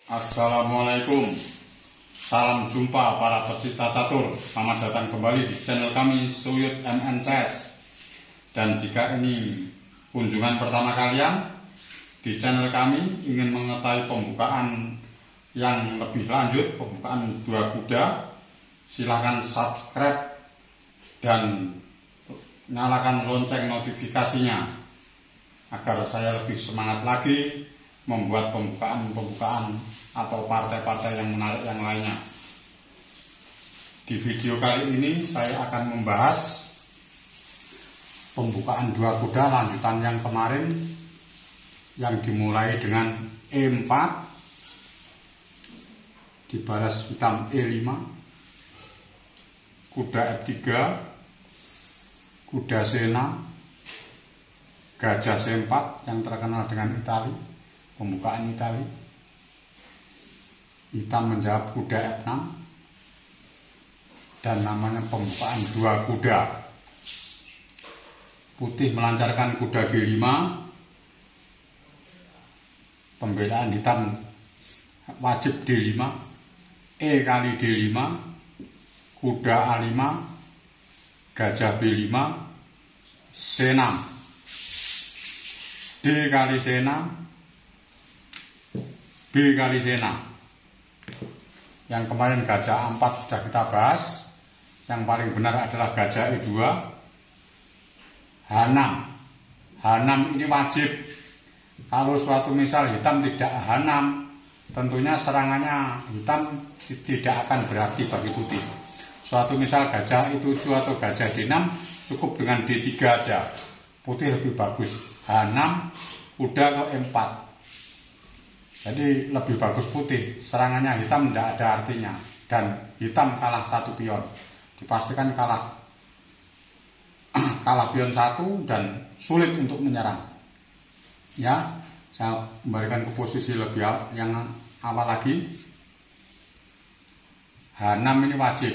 Assalamualaikum. Salam jumpa para pecinta catur. Selamat datang kembali di channel kami Suyut MNCS. Dan jika ini kunjungan pertama kalian di channel kami, ingin mengetahui pembukaan yang lebih lanjut, pembukaan dua kuda, silahkan subscribe dan nyalakan lonceng notifikasinya agar saya lebih semangat lagi membuat pembukaan atau partai-partai yang menarik yang lainnya. Di video kali ini saya akan membahas pembukaan dua kuda lanjutan yang kemarin, yang dimulai dengan E4 dibalas hitam E5, kuda F3, kuda C6, gajah C4 yang terkenal dengan Itali, pembukaan Itali. Hitam menjawab kuda F6, dan namanya pembukaan dua kuda. Putih melancarkan kuda G5, pembelaan hitam wajib D5, E kali D5, kuda A5, gajah B5, C6, D kali C6, B kali C6. Yang kemarin gajah A4 sudah kita bahas. Yang paling benar adalah gajah E2, H6. H6 ini wajib. Kalau suatu misal hitam tidak H6, tentunya serangannya hitam tidak akan berarti bagi putih. Suatu misal gajah E7 atau gajah D6, cukup dengan D3 aja, putih lebih bagus. H6 kuda ke E4, jadi lebih bagus putih. Serangannya hitam tidak ada artinya, dan hitam kalah satu pion, dipastikan kalah pion satu dan sulit untuk menyerang. Ya, saya kembalikan ke posisi lebih yang awal lagi. H6 ini wajib,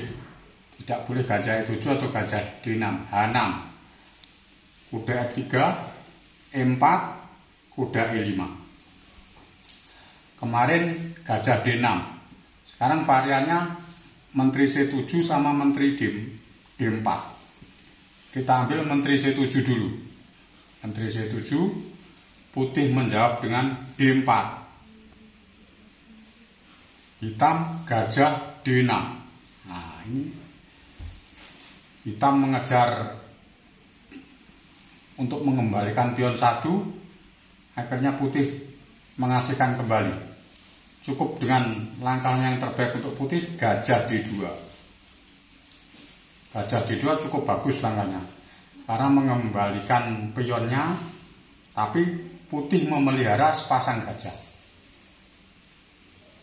tidak boleh gajah E7 atau gajah D6. H6, kuda F3, E4, kuda E5. Kemarin gajah D6. Sekarang variannya menteri C7 sama menteri D4. Kita ambil menteri C7 dulu. Menteri C7, putih menjawab dengan D4. Hitam gajah D6. Nah, ini hitam mengejar untuk mengembalikan pion 1, akhirnya putih mengasihkan kembali. Cukup dengan langkah yang terbaik untuk putih, gajah D2. Gajah D2 cukup bagus langkahnya, karena mengembalikan pionnya, tapi putih memelihara sepasang gajah.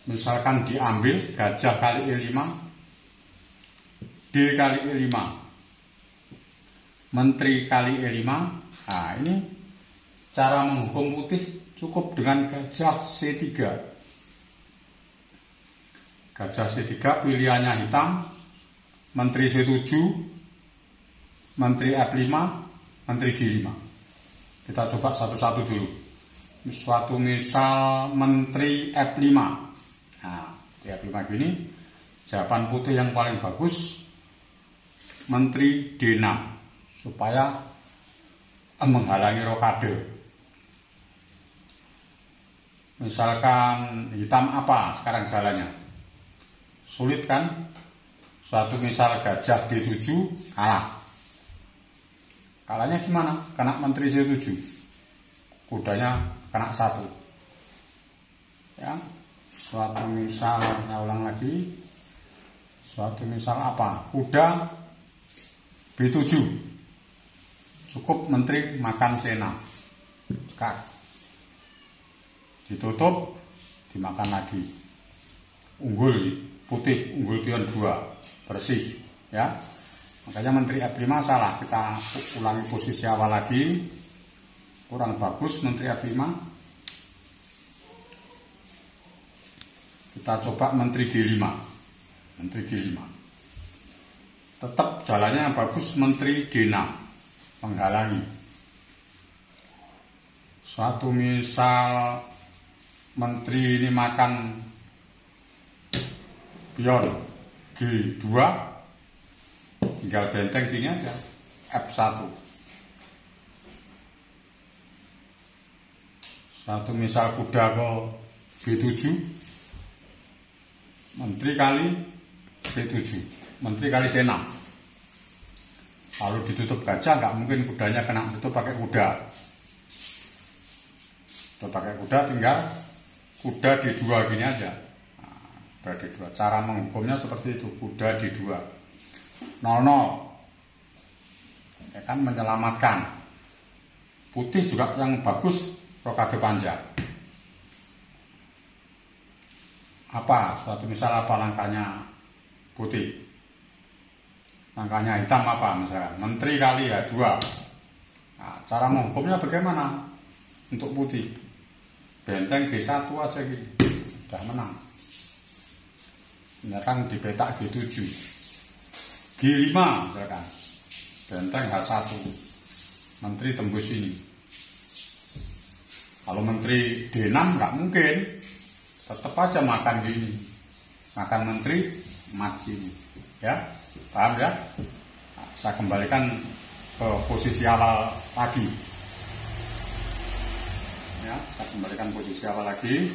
Misalkan diambil gajah kali E5, D kali E5, menteri kali E5. Nah, ini cara menghukum putih cukup dengan gajah C3. Gajah C3 pilihannya hitam, menteri C7, menteri F5, menteri G5. Kita coba satu-satu dulu. Suatu misal menteri F5. Nah, di F5 gini, jawaban putih yang paling bagus menteri D6, supaya menghalangi rokade. Misalkan hitam apa sekarang jalannya? Sulit kan? Suatu misal gajah D7 kalah. Kalahnya gimana? Kena menteri C7, kudanya kena 1. Ya, suatu misal, saya ulang lagi. Suatu misal apa? Kuda B7, cukup menteri makan C6. Sekarang ditutup, dimakan lagi. Unggul putih, unggul pion 2, bersih. Ya, makanya menteri F5 salah. Kita ulangi posisi awal lagi, kurang bagus menteri F5. Kita coba menteri G5. Menteri G5 tetap jalannya bagus, menteri D6 menghalangi. Suatu misal menteri ini makan pion G2, tinggal benteng gini aja, F1. Satu misal kuda ke B7, menteri kali C7, menteri kali C6. Lalu ditutup gajah, nggak mungkin kudanya kena tutup pakai kuda. Tutup pakai kuda, tinggal kuda D2 gini aja. Kuda D2. Cara menghukumnya seperti itu, kuda D2. 0-0. Ya kan, menyelamatkan. Putih juga yang bagus, rokade panjang. Apa? Suatu misal apa langkahnya putih? Langkahnya hitam apa misalkan? Menteri kali ya 2. Nah, cara menghukumnya bagaimana? Untuk putih. Benteng G1 aja gitu. Udah menang. Misalkan di petak G7. G5 misalkan. Benteng H1. Menteri tembus ini. Kalau menteri D6 nggak mungkin. Tetap aja makan gini. Makan menteri mati. Ya, paham ya? Nah, saya kembalikan ke posisi awal lagi. Ya, saya kembalikan posisi awal lagi.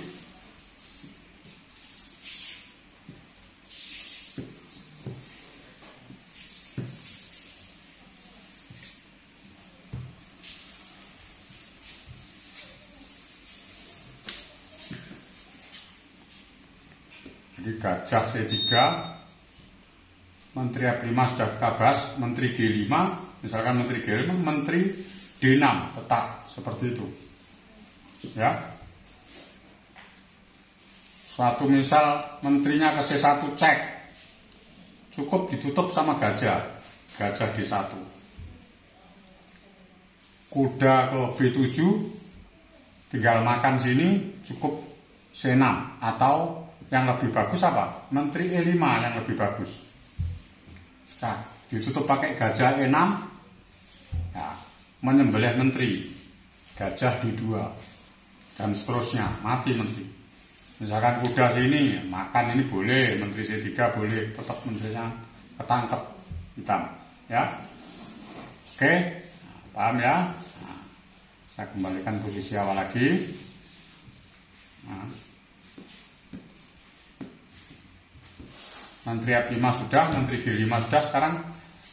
Jadi gajah C3, menteri F5 sudah kita bahas, menteri G5, misalkan menteri G5, menteri D6, tetap seperti itu. Ya. Suatu misal menterinya ke C1 cek, cukup ditutup sama gajah, gajah D1. Kuda ke B7, tinggal makan sini, cukup C6, atau yang lebih bagus apa? Menteri E5 yang lebih bagus. Sekarang ditutup pakai gajah E6, ya, menyembelih menteri, gajah D2, dan seterusnya, mati menteri. Misalkan kuda sini makan ini boleh, menteri C3 boleh, tetap menterinya ketangkep hitam, ya. Oke, paham ya? Nah, saya kembalikan posisi awal lagi. Nah. Menteri F5 sudah, menteri G5 sudah. Sekarang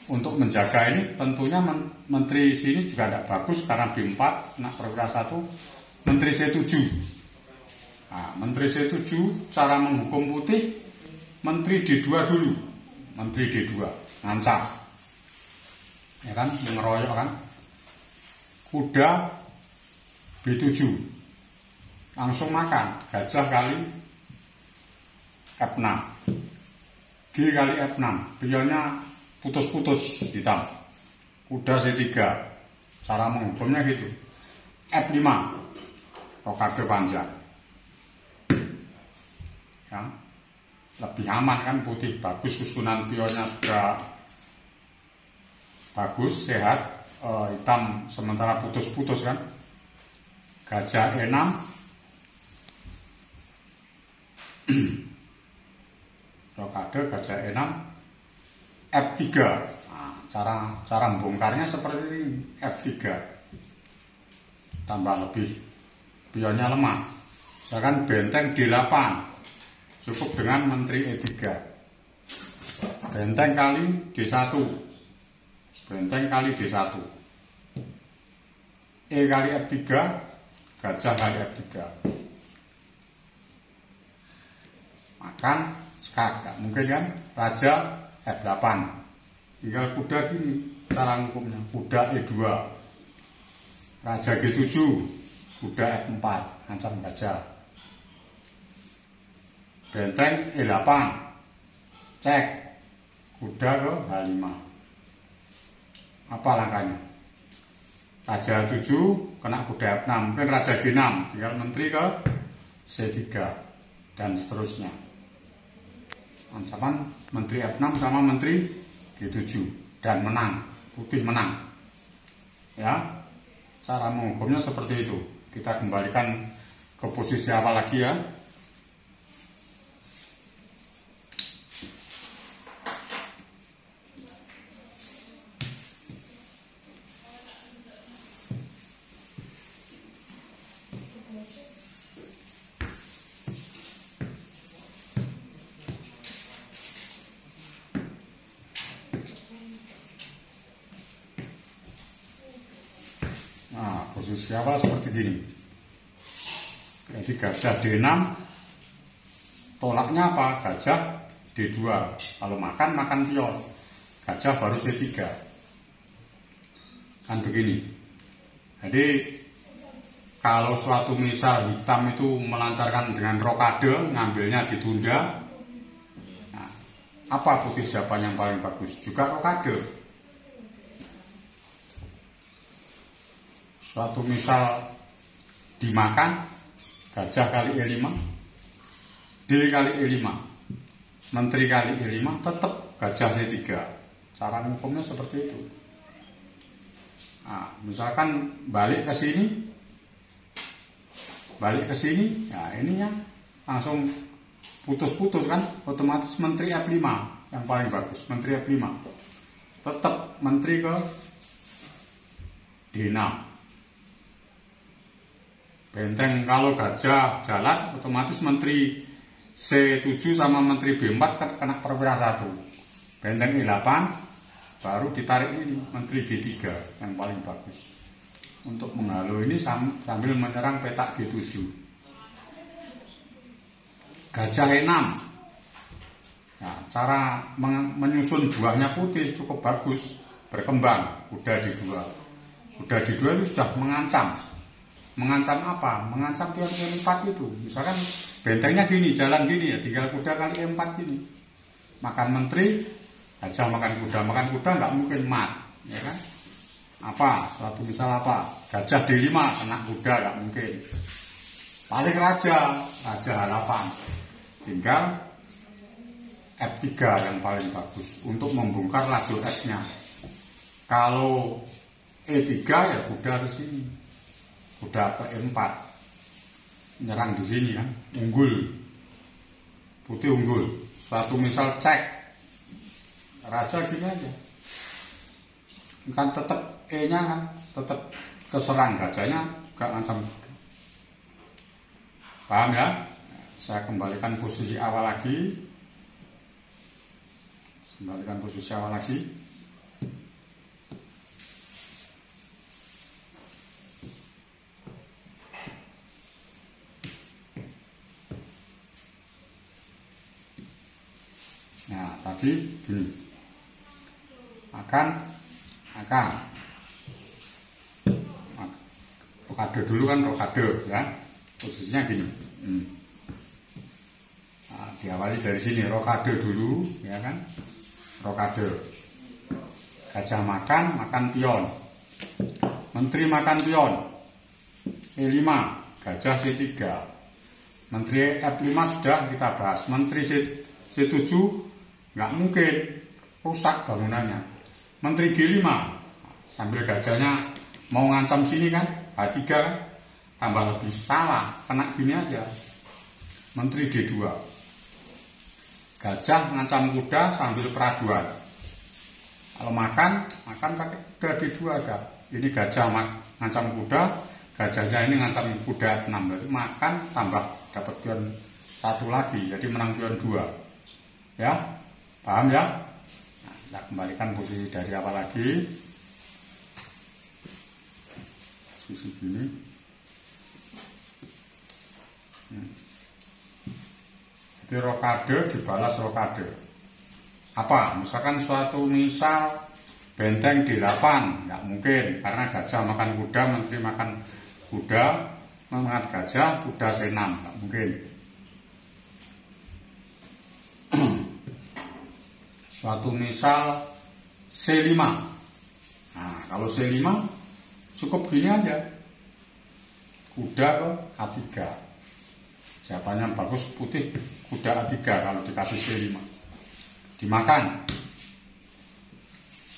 untuk menjaga ini tentunya menteri sini juga tidak bagus karena B4, nak perwira 1, menteri C7. Nah, menteri C7 cara menghukum putih, menteri D2 dulu. Menteri D2 ngancam. Ya kan, ngeroyok kan. Kuda B7 langsung makan, gajah kali F6. G kali F6, pionnya putus-putus hitam. Kuda C3, cara menghukumnya gitu. F5, rokade panjang. Ya, lebih aman kan putih, bagus susunan pionnya sudah bagus, sehat. Hitam sementara putus-putus kan. Gajah E6. Rokade gajah E6, F3. Nah, cara membongkarnya seperti ini, F3. Tambah lebih, pionnya lemah. Misalkan benteng D8, cukup dengan menteri E3. Benteng kali D1, benteng kali D1. E kali F3, gajah kali F3. Makan skak, gak mungkin kan? Raja F8, tinggal kuda gini cara hukumnya. Kuda E2, raja G7, kuda F4, ancam gajah. Benteng E8, cek, kuda ke H5. Apa langkahnya? Raja 7 kena kuda F6, mungkin raja G6, tinggal menteri ke C3 dan seterusnya. Ancaman menteri F6 sama menteri G7 dan menang, putih menang. Ya, cara menghukumnya seperti itu. Kita kembalikan ke posisi awal lagi ya. posisi awal seperti gini. Jadi gajah D6, tolaknya apa? Gajah D2. Kalau makan pion. Gajah baru C3. Kan begini. Jadi kalau suatu misal hitam itu melancarkan dengan rokade, ngambilnya ditunda. Nah, apa putih siapa yang paling bagus? Juga rokade. Suatu misal dimakan, gajah kali E5, D kali E5, menteri kali E5, tetap gajah C3. Cara hukumnya seperti itu. Nah, misalkan balik ke sini, ya ininya langsung putus-putus kan, otomatis menteri F5 yang paling bagus, menteri F5. Tetap menteri ke D6. Benteng kalau gajah jalan, otomatis menteri C7 sama menteri B4 kan kena perwira 1. Benteng E8 baru ditarik ini menteri B3 yang paling bagus. Untuk menghalau ini sambil menyerang petak G7. Gajah E6. Nah, cara menyusun buahnya putih cukup bagus, berkembang. Kuda D2. Kuda D2 itu sudah mengancam. Mengancam apa? Mengancam pion-pion 4 itu. Misalkan bentengnya gini, jalan gini ya, tinggal kuda kali E4 gini. Makan menteri, gajah makan kuda nggak mungkin mat, ya kan? Apa? Suatu misal apa? Gajah D5 kena kuda nggak mungkin. Paling raja H8. Tinggal F3 yang paling bagus untuk membongkar lajur F-nya. Kalau E3 ya kuda di sini. Kuda ke E4. Nyerang di sini kan, unggul. Putih unggul. Suatu misal cek. Raja gini aja. Kan tetap E-nya kan tetap keserang, gajahnya juga ngancam. Paham ya? Saya kembalikan posisi awal lagi. Nah, tadi gini. Akan rokade dulu kan, rokade ya, posisinya gini. Nah, diawali dari sini, rokade dulu ya kan, rokade. Gajah makan pion, menteri makan pion, E5, gajah C3, menteri F5 sudah kita bahas, menteri C7 nggak mungkin, rusak bangunannya. Menteri G5 sambil gajahnya mau ngancam sini kan, H3 kan, tambah lebih salah, kena gini aja. Menteri D2, gajah ngancam kuda sambil peraduan. Kalau makan pakai kuda D2 ada. Ini gajah ngancam kuda, gajahnya ini ngancam kuda 6. Berarti makan tambah dapat pion 1 lagi, jadi menang pion 2. Ya, paham ya? Nah, kita kembalikan posisi dari awal lagi. Posisi gini. Jadi rokade dibalas rokade. Apa? Misalkan suatu misal benteng D8, nggak mungkin karena gajah makan kuda, menteri makan kuda, makan gajah, kuda C6, nggak mungkin. Suatu misal C5. Nah, kalau C5 cukup gini aja. Kuda ke A3. Jawabannya bagus putih, kuda A3 kalau dikasih C5. Dimakan.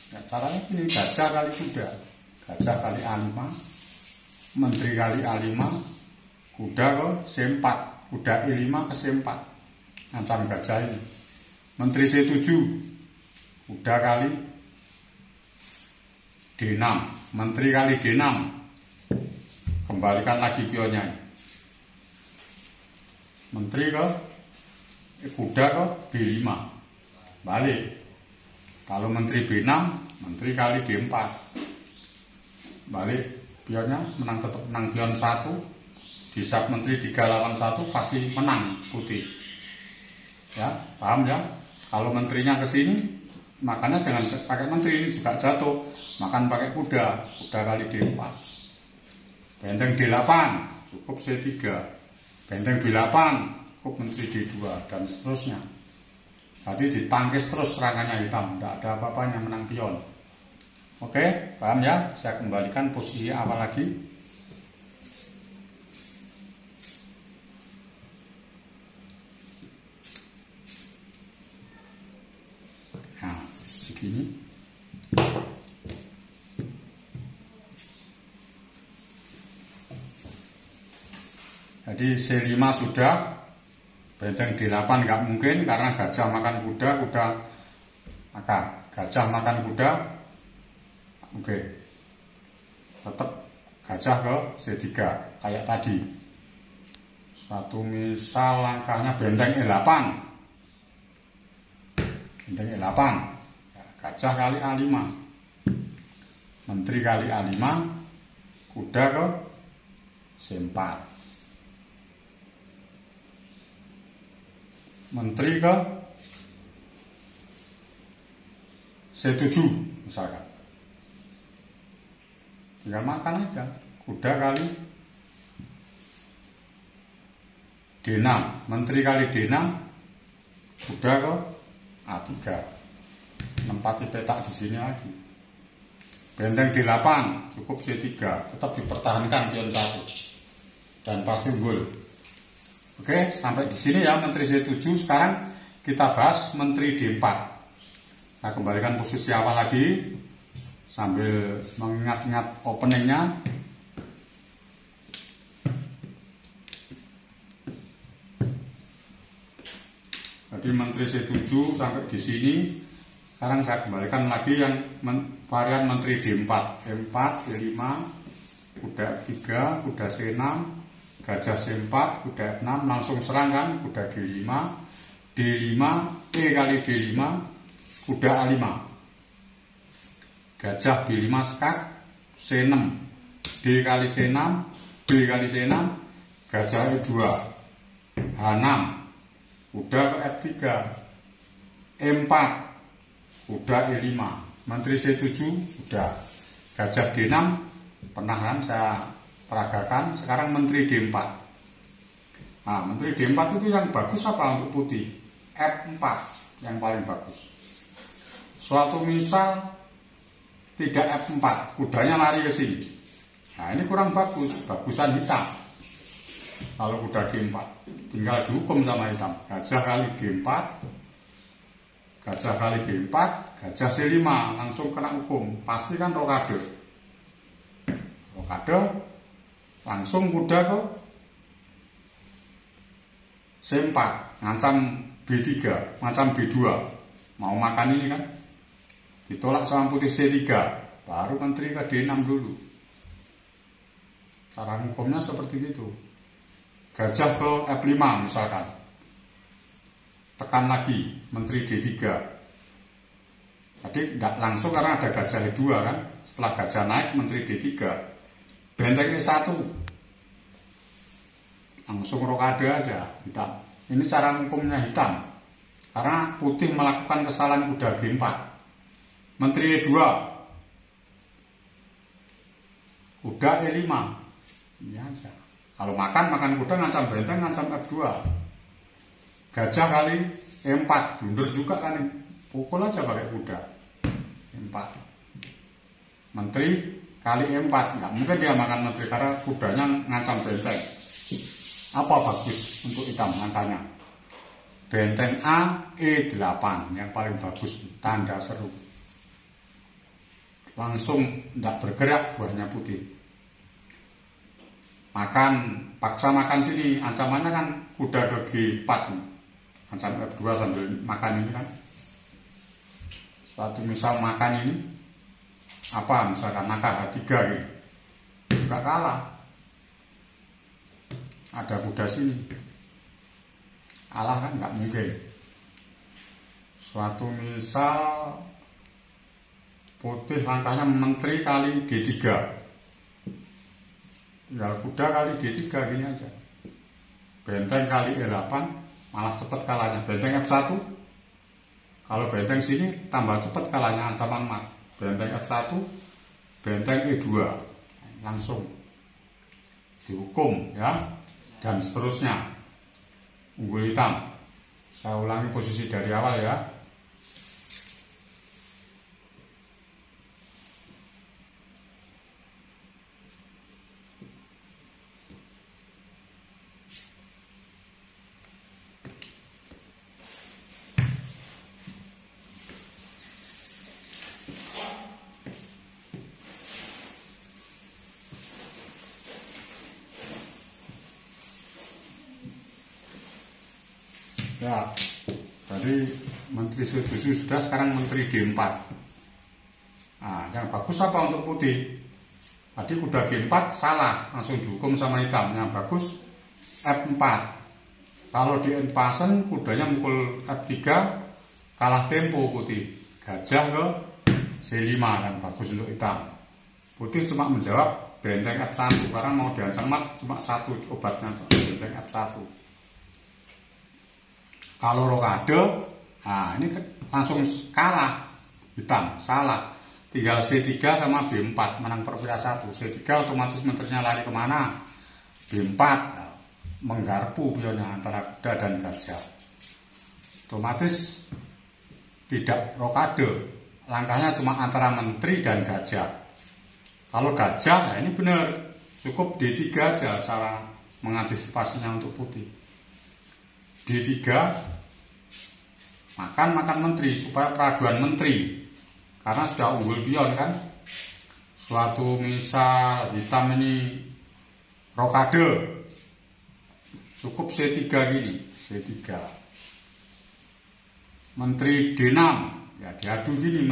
Ya, caranya ini gajah kali kuda. Gajah kali A5. Menteri kali A5. Kuda ke C4. Kuda E5 ke C4. Ngancam gajah ini. Menteri C7. Kuda kali D6. Menteri kali D6. Kembalikan lagi pionnya. Menteri ke kuda ke B5. Balik. Kalau menteri B6, menteri kali D4. Balik pionnya, tetap menang pion 1. Di sub menteri 3 lawan 1 pasti menang putih. Ya, paham ya? Kalau menterinya ke sini, makanya jangan pakai menteri, ini juga jatuh. Makan pakai kuda kali D4. Benteng D8 cukup C3. Benteng B8 cukup menteri D2 dan seterusnya. Jadi ditangkis terus serangannya hitam, tidak ada apa-apanya, menang pion. Oke, paham ya? Saya kembalikan posisi awal lagi. Nah, segini. Jadi C5 sudah. Benteng D8 nggak mungkin karena gajah makan kuda, maka gajah makan kuda. Oke, tetap gajah ke C3 kayak tadi. Suatu misal langkahnya benteng E8. Benteng E8 gajah kali A5, menteri kali A5, kuda ke C4, menteri ke C7 misalkan. Tinggal makan aja, kuda kali D6, menteri kali D6, kuda ke A3. Menempati petak di sini lagi. Benteng D8 cukup C3, tetap dipertahankan pion 1 dan pasti unggul. Oke, sampai di sini ya menteri C7. Sekarang kita bahas menteri D4. Saya kembalikan posisi awal lagi sambil mengingat-ingat openingnya. Jadi menteri C7 sampai di sini. Sekarang saya kembalikan lagi yang varian menteri D4. E4, E5, kuda E3, kuda C6, gajah C4, kuda F6, langsung serang kan, kuda G5, D5, E kali D5, kuda A5, gajah B5 sekat, C6, D kali C6, B kali C6, gajah E2, H6, kuda ke F3, E4, kuda E5, menteri C7 sudah, gajah D6 pernah kan saya peragakan. Sekarang menteri D4. Nah, menteri D4 itu yang bagus apa untuk putih? F4 yang paling bagus. Suatu misal tidak F4, kudanya lari ke sini. Nah, ini kurang bagus, bagusan hitam. Kalau kuda G4 tinggal dihukum sama hitam. Gajah kali G4, gajah kali G4, gajah C5 langsung kena hukum. Pasti kan rokade. Rokade langsung kuda ke C4, ngancam B3, ngancam B2. Mau makan ini kan. Ditolak sama putih C3, baru menteri ke D6 dulu. Cara hukumnya seperti itu. Gajah ke F5 misalkan. Tekan lagi menteri D3. Jadi tidak langsung karena ada gajah E2 kan. Setelah gajah naik menteri D3. Benteng E1 langsung rokade aja hitam. Ini cara hukumnya hitam karena putih melakukan kesalahan kuda G4. Menteri E2, kuda E5, ini aja. Kalau makan kuda ngancam benteng, ngancam F2. Gajah kali E4, blunder juga kan, pukul aja pakai kuda E4. Menteri kali E4, nggak mungkin dia makan menteri karena kudanya ngancam benteng. Apa bagus untuk hitam angkanya? Benteng A, E8 yang paling bagus, tanda seru. Langsung tidak bergerak buahnya putih. Paksa makan sini, ancamannya kan kuda ke G4, ancam F2 sambil makan ini kan. Suatu misal makan ini, apa misalkan nakal H3 gitu, juga kalah. Ada kuda sini, kalah kan nggak mungkin. Suatu misal putih langkahnya menteri kali D3, tinggal kuda kali D3 gini aja. Benteng kali E8 malah cepet kalahnya. Benteng F1, kalau benteng sini tambah cepet kalahnya ancaman mat. Benteng F1, benteng E2 langsung dihukum ya, dan seterusnya. Unggul hitam. Saya ulangi posisi dari awal ya. Ya, tadi Menteri Sudusu sudah, sekarang Menteri D4. Nah, yang bagus apa untuk putih? Tadi kuda G4 salah, langsung dihukum sama hitam. Yang bagus F4. Kalau di Enpasen kudanya mukul F3, kalah tempo putih. Gajah ke C5, dan bagus untuk hitam. Putih cuma menjawab benteng F1 karena mau diancam mat cuma satu obatnya, benteng F1. Kalau rokade, nah ini langsung kalah hitam, salah. Tinggal C3 sama B4, menang perpira 1. C3 otomatis menterinya lari kemana? B4, menggarpu pionnya antara kuda dan gajah. Otomatis tidak rokade, langkahnya cuma antara menteri dan gajah. Kalau gajah, nah ini benar, cukup D3 aja cara mengantisipasinya untuk putih. D3 makan menteri supaya peraduan menteri, karena sudah unggul pion kan. Suatu misal hitam ini rokade, cukup C3 gini, C3. Menteri D6 ya diadu gini,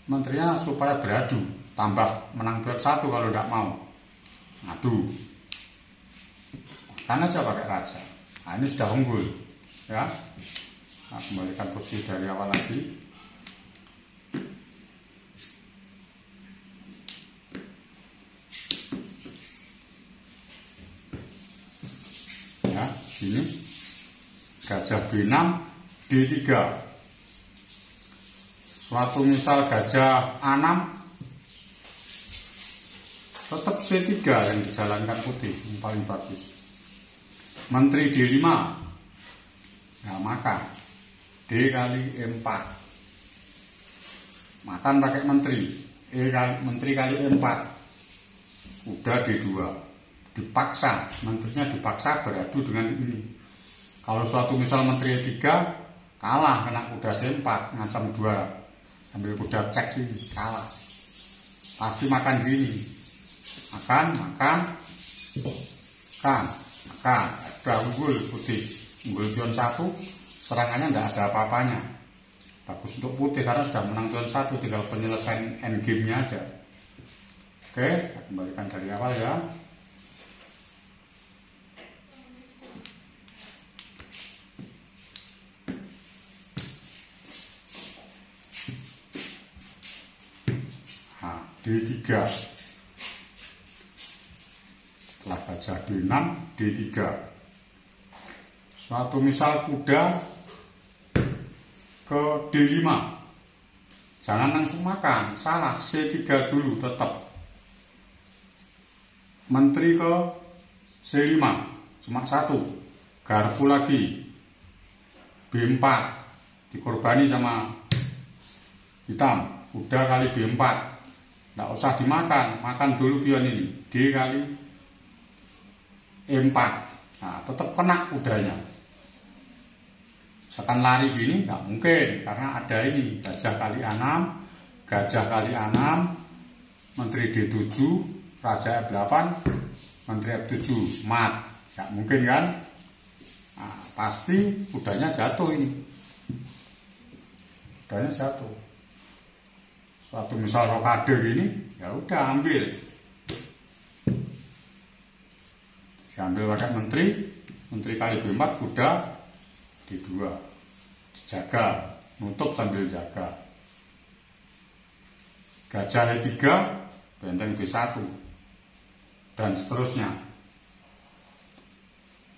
menterinya supaya beradu, tambah menang pion 1 kalau tidak mau adu, karena saya pakai raja. Nah, ini sudah unggul ya. Nah, kembalikan posisi dari awal lagi. Ya, ini gajah B6 D3. Suatu misal gajah A6, tetap C3 yang dijalankan putih, yang paling bagus. Menteri D5, nah maka D kali E4, makan pakai menteri, menteri kali E4, udah D2, dipaksa, menterinya dipaksa beradu dengan ini. Kalau suatu misal menteri E3 kalah, kena kuda C4, ngancam 2, ambil kuda cek ini, kalah, pasti makan gini, makan, udah unggul putih, unggul pion 1, serangannya tidak ada apa-apanya. Bagus untuk putih karena sudah menang pion 1, tinggal penyelesaian endgame-nya aja. Oke, kita kembalikan dari awal ya. Nah, D3. Setelah gajah D6, D3. Suatu misal kuda ke D5, jangan langsung makan, salah, C3 dulu tetap. Menteri ke C5, cuma 1, garpu lagi, B4, dikorbani sama hitam, kuda kali B4, nggak usah dimakan, makan dulu pion ini, D kali E4, nah tetap kena kudanya. Misalkan lari gini nggak mungkin, karena ada ini gajah kali A6, gajah kali A6, menteri D7, raja F8, menteri F7, mat, nggak mungkin kan? Nah, pasti kudanya jatuh ini, kudanya jatuh. Suatu misal rokade gini, ya udah ambil, diambil pakai menteri kali B4, kuda D2, dijaga, nutup sambil jaga. Gajah E3, benteng B1, dan seterusnya.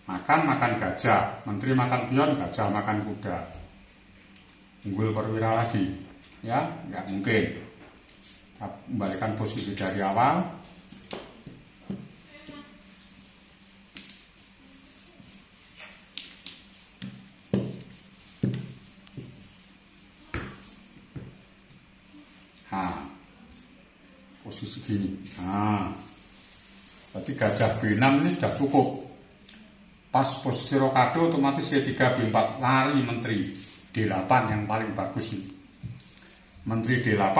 Makan gajah, menteri makan pion, gajah makan kuda. Unggul perwira lagi, ya nggak mungkin. Kita kembalikan posisi dari awal. Nah, posisi gini. Nah, berarti gajah B6 ini sudah cukup. Pas posisi rokado otomatis C3 B4 lari menteri D8 yang paling bagus ini. Menteri D8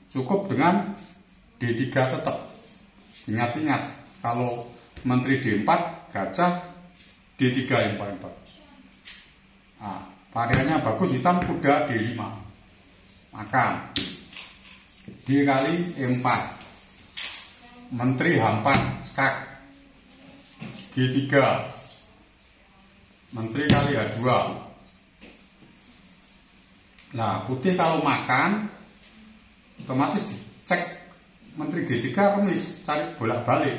cukup dengan D3 tetap. Ingat-ingat kalau menteri D4 gajah D3 yang paling bagus. Nah, variannya bagus hitam kuda D5. Makan D kali E4. Menteri H4 skak G3. Menteri kali H2. Nah, putih kalau makan otomatis dicek menteri G3 remis, cari bolak-balik.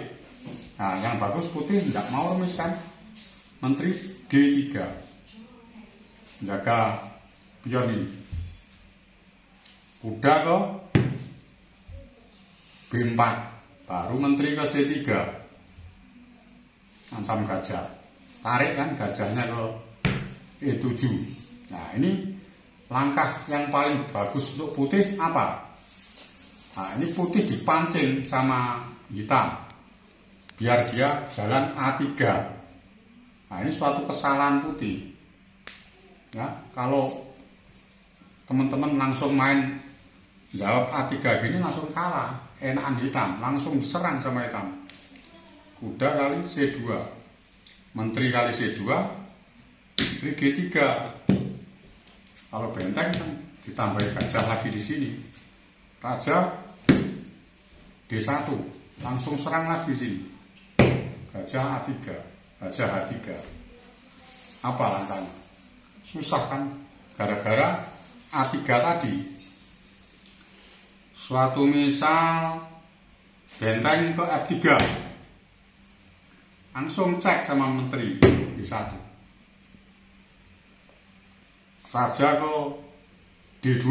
Nah, yang bagus putih tidak mau remis kan. Menteri D3. Jaga pion ini. Kuda ke B4. Baru menteri ke C3. Ancam gajah. Tarik kan gajahnya ke E7. Nah, ini langkah yang paling bagus untuk putih apa? Nah, ini putih dipancing sama hitam biar dia jalan A3. Nah, ini suatu kesalahan putih. Ya, kalau teman-teman langsung main jawab A3 gini langsung kalah, enakan hitam, langsung diserang sama hitam. Kuda kali C2. Menteri kali C2, menteri G3. Kalau benteng kan ditambah gajah lagi di sini. Raja D1, langsung serang lagi sini. Gajah A3, gajah H3. Apa langkahnya? Susah kan? Gara-gara A3 tadi. Suatu misal benteng ke F3. Langsung cek sama menteri D1. Raja ke D2.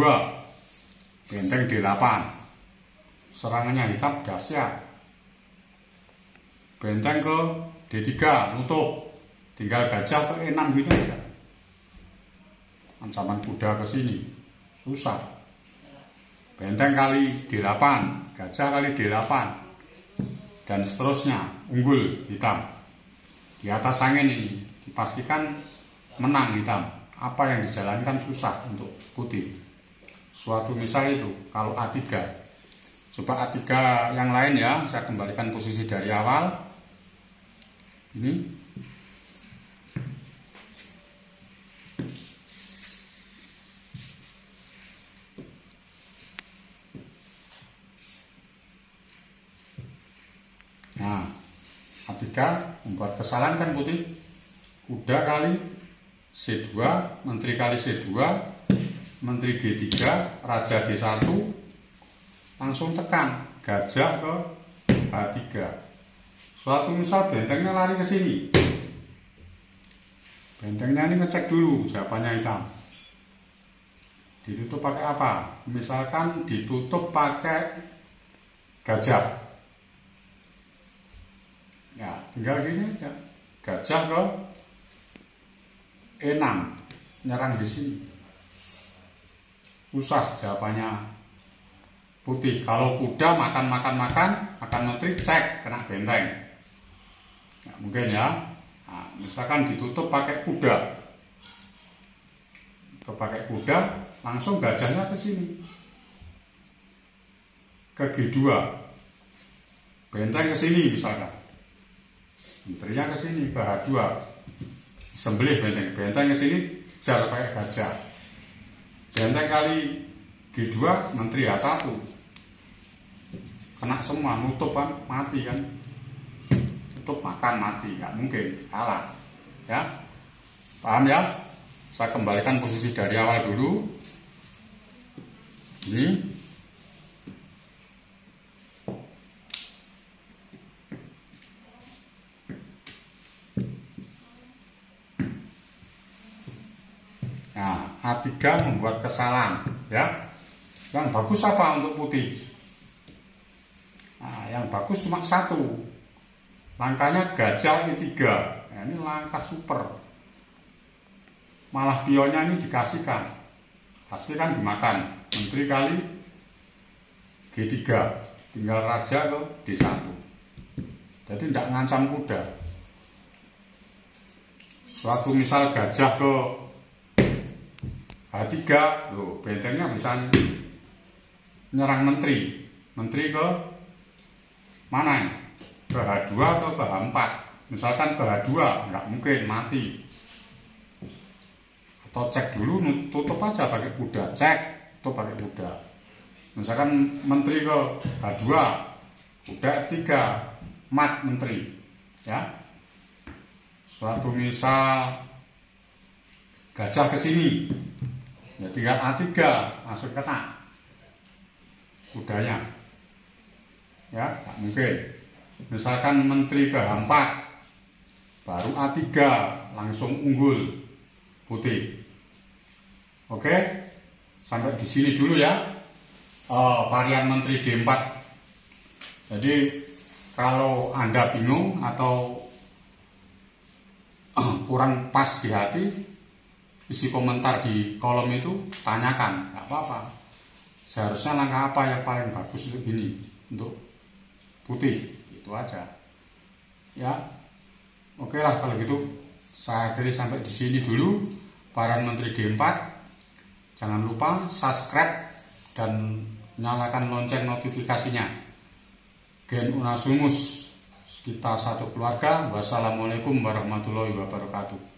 Benteng D8. Serangannya hitam dahsyat. Benteng ke D3 nutup. Tinggal gajah ke E6 gitu aja. Ancaman kuda ke sini. Susah. Benteng kali D8, gajah kali D8. Dan seterusnya, unggul hitam. Di atas angin ini dipastikan menang hitam. Apa yang dijalankan susah untuk putih. Suatu misal itu kalau A3. Coba A3 yang lain ya, saya kembalikan posisi dari awal. Ini. Nah, A3 membuat kesalahan kan putih. Kuda kali C2, menteri kali C2, menteri G3, raja D1, langsung tekan gajah ke H3. Suatu misal bentengnya lari ke sini. Bentengnya ini ngecek dulu jawabannya hitam. Ditutup pakai apa? Misalkan ditutup pakai gajah. Ya, tinggal gini aja. Gajah ke E6, nyerang di sini. Susah jawabannya putih. Kalau kuda makan menteri cek kena benteng. Ya, mungkin ya. Nah, misalkan ditutup pakai kuda. Pakai kuda, langsung gajahnya ke sini. Ke G2. Benteng ke sini misalkan. Menterinya ke sini ke H2. Sembelih benteng ke sini kejar pakai gajah. Benteng kali G2 menteri H1. Kena semua, nutup kan mati kan. Tutup makan mati, nggak mungkin kalah. Ya. Paham ya? Saya kembalikan posisi dari awal dulu. Ini Nah, A3 membuat kesalahan, ya. Yang bagus apa untuk putih? Nah, yang bagus cuma satu. Langkahnya gajah I3. Nah, ini langkah super. Malah pionnya ini dikasihkan. Pasti kan dimakan. Menteri kali G3. Tinggal raja ke D1. Jadi tidak ngancam kuda. Suatu misal gajah ke H3, loh, bentengnya bisa nyerang menteri. Menteri ke mana? Ke H2 atau ke H4? Misalkan ke H2, nggak mungkin, mati. Atau cek dulu, tutup aja pakai kuda. Cek, tutup pakai kuda. Misalkan menteri ke H2, kuda 3, mat menteri. Ya. Suatu misal gajah ke sini. Ya tinggal A3 langsung kena kudanya, ya nggak mungkin. Misalkan menteri ke H4 baru A3 langsung unggul putih. Oke, sampai di sini dulu ya. Varian menteri D4. Jadi kalau Anda bingung atau kurang pas di hati, isi komentar di kolom itu, tanyakan, nggak apa-apa. Seharusnya langkah apa yang paling bagus untuk gini, untuk putih, itu aja. Ya, oke lah kalau gitu. Saya akhiri sampai di sini dulu. Para menteri D4, jangan lupa subscribe dan nyalakan lonceng notifikasinya. Gen Unasumus, kita satu keluarga. Wassalamualaikum warahmatullahi wabarakatuh.